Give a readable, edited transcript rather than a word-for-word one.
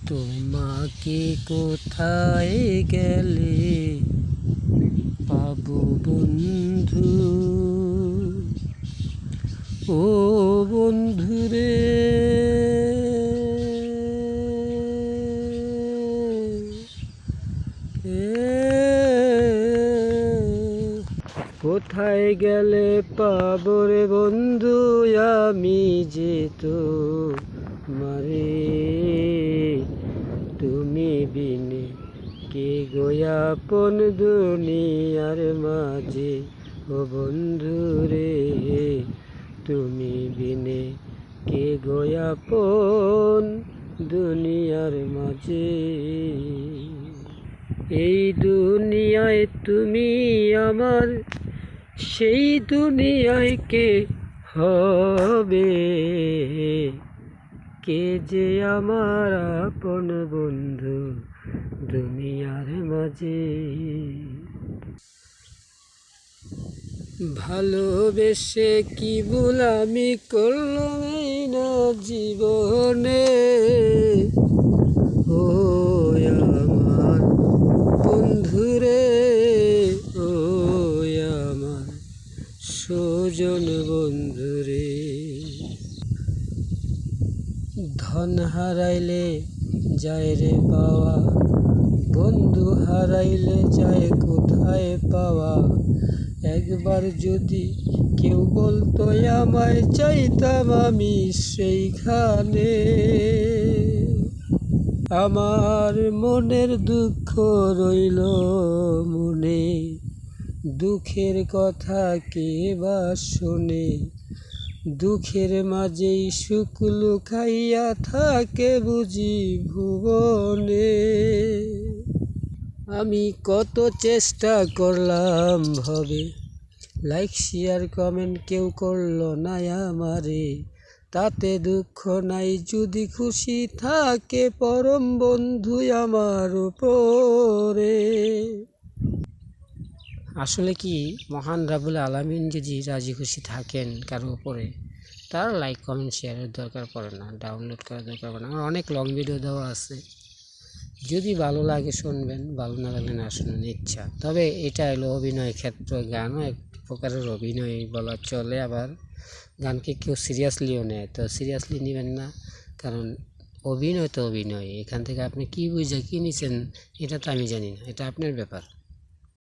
তোমাকে কোথায় গেলে পাবো বন্ধু, ও বন্ধুরে কোথায় গেলে পাবো রে বন্ধু আমি যে তোমারে, তুমি বিনে কে গোয়াপন দুনিয়ার মাঝে, ও বন্ধু রে তুমি বিনে কে গোয়াপন দুনিয়ার মাঝে। এই দুনিয়ায় তুমি আমার, সেই দুনিয়ায় কে হবে, কে যে আমার আপন বন্ধু দুনিয়ার মাঝে। ভালোবেসে কি ভুল আমি করলাম এই না জীবনে, ও আমার বন্ধুরে, ও আমার সুজন বন্ধুরে। ধন হারাইলে যায় রে পাওয়া, বন্ধু হারাইলে যায় কোথায় পাওয়া। একবার যদি কেউ বলতো আমায়, চাইতাম আমি সেইখানে। আমার মনের দুঃখ রইল মনে, দুঃখের কথা কে বা শোনে। দুঃখের মাঝেই সুখ লুকাইয়া থাকে বুঝি ভুবনে। আমি কত চেষ্টা করলাম ভবে, লাইক শেয়ার কমেন্ট কেউ করলো না আমারে। তাতে দুঃখ নাই যদি খুশি থাকে পরম বন্ধু আমার উপরে। আসলে কি মহান রাব্বুল আলামিন যদি রাজি খুশি থাকেন কারো উপরে, তার লাইক কমেন্ট শেয়ারের দরকার পড়ে না, ডাউনলোড করার দরকার পড়ে না। আমার অনেক লং ভিডিও দেওয়া আছে, যদি ভালো লাগে শুনবেন, ভালো না লাগলে না শুনুন, ইচ্ছা। তবে এটা হলো অভিনয় ক্ষেত্র, গানও এক প্রকারের অভিনয় বলা চলে। আবার গানকে কেউ সিরিয়াসলিও নেয়, তো সিরিয়াসলি নেবেন না, কারণ অভিনয় তো অভিনয়। এখান থেকে আপনি কী বুঝে কী নিছেন এটা তো আমি জানি না, এটা আপনার ব্যাপার।